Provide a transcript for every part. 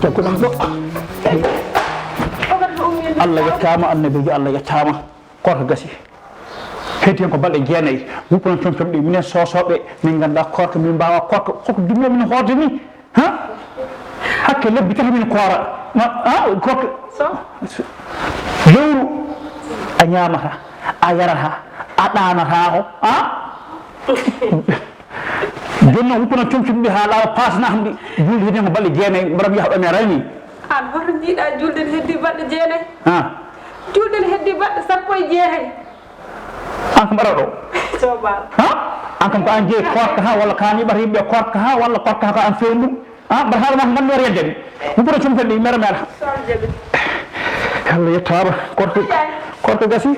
jaggo ɗam ɗo Allah yettama annabijo Allah yettama korka gasi heddi hen ko balɗe jeenayyi wuppuno comcom ɗi minen sosoɓe min ganda korka min mbawa korka koko dumno min hoorde ni ha hakke lebbi tati min koora korka lewru a ñamata a yarata a ɗanata ko joni noon wuppuno comcom ɗi ha laawa pasnaham ɗi julde heddi hen ko balɗe jeenayyi mbaɗam yaha ɗo mi rayni an hoto jiiɗa julde ne heddi balɗe jeenayyi julde ne heddi balɗe sappo e jeetati an ko mbaɗa ɗo sobal an kam ko an jeeyi korka ha walla ka niɓata yimɓe korka ha walla korka ha ko an feewni ɗum mbaɗa haala ma ko ganduɗo yedde mi wuppuno comfen ɗi mera mera Allah yettama korka gasi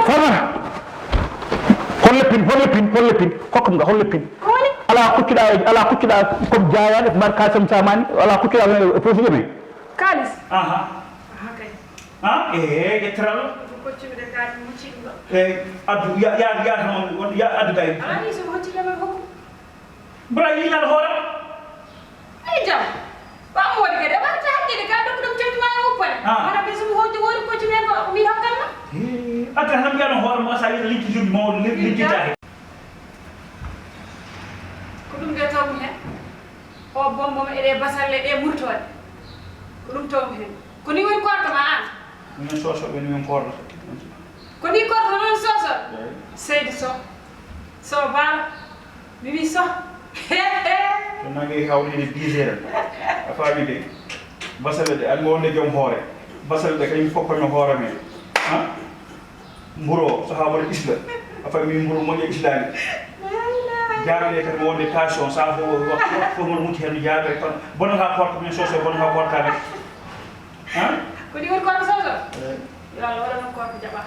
farma holle pin kokkam ga holle pin ala kuccuɗa comme jayade ko mbar kalisam camani ala kuccuɗa profité men kalis ƴetteral koccumi kalis mucci ɗum ɗo addu ya addu gay ani somi hoccitama hokku mbra yillal hoore ay jam ɓam woni kadi ɓarta hakkille ka ɗum ɗum cetuma e wuppane wona ɓe somi hoji woni koccumi hen ko mi hokkalma adda tan mbiyano hoore ma sa yiɗa liggitude mawɗo liggitaki ko ɗum nde tawmi hen o bomboma eɗe basalle ɗe murtode ko ɗum tawmi hen ko ni woni kortoma an minen sosoɓe ni min kornata ko ni korto noon sosoɓe seydi so baalo mi wi so so nangi hawlide 10 heures a faami de basalle ɗe an wonde joom hoore basalle ɗe kañum fof koño hoore men mburo so ha waɗa isla a faami mburo moƴƴe islani jaaɓe kadi mo wonde tension sa fof moɗo mucci hen no jaaɓe kono bonata porte min soso bonata portade ko ni woni korko soso yo Allah waɗa noon korko jaɓa